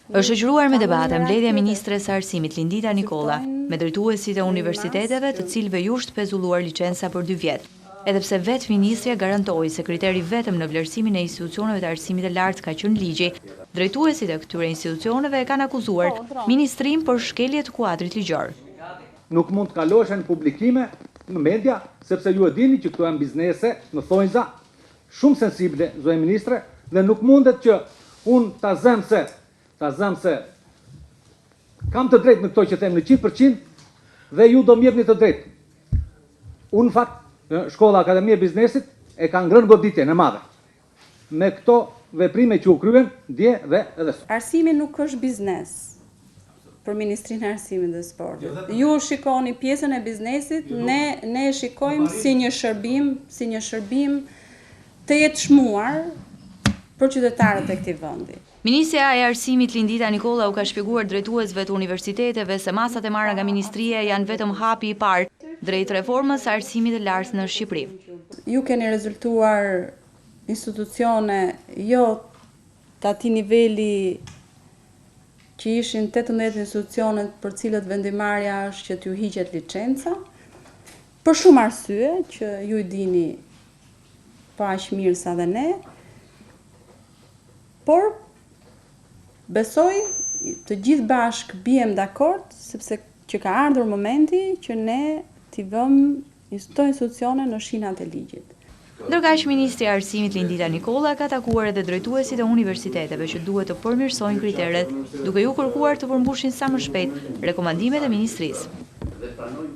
Është shoqëruar me debate mbledhja e ministres së arsimit Lindita Nikolla me drejtuesit e universiteteve të cilëve ju është pezulluar licenca për 2 vjet. Edhe pse vetë ministrja garantoi se kriteri vetëm në vlerësimin e institucioneve të arsimit të lartë ka qenë ligji, drejtuesit e këtyre institucioneve e kanë akuzuar ministrin për shkelje të kuadrit ligjor. Nuk mund të kaloshen publikime në media, sepse ju e dini që këto janë biznese në thonjza shumë sensible, zotëri ministre, dhe nuk mundet që unë ta zëm se kam të drejtë në këto që them në 100% dhe ju do m'jepni të drejtë. Unë në fakt Shkolla Akademia e Biznesit e ka ngrënë goditjen e madhe me këto veprime që u kryen dje dhe edhe sot. Arsimi nuk është biznes për Ministrinë e Arsimit dhe Sportit. Ju shikoni pjesën e biznesit, ne shikojmë si një shërbim të jetëshmuar për qytetarët e këtij vendi. Ministrja e Arsimit Lindita Nikolla u ka shpjeguar drejtuesve të universiteteve se masat e marra nga ministria janë vetëm hapi i parë drejt reformës së arsimit të lartë në Shqipëri. Ju keni rezultuar institucione jo të atij niveli që ishin 18 institucionet për cilët vendimarrja është që t'ju hiqet licenca, për shumë arsye që ju i dini pa aq mirë sa dhe ne, por besoj të gjithë bashkë bijem dakord sepse që ka ardhur momenti që ne t'i vëmë këto institucione në shinat e ligjit. Ndërkaq Ministri i Arsimit Lindita Nikolla ka takuar edhe drejtuesit e universiteteve që duhet të përmirësojnë kriteret, duke ju kërkuar të përmbushin sa më shpejt rekomandimet e ministrisë.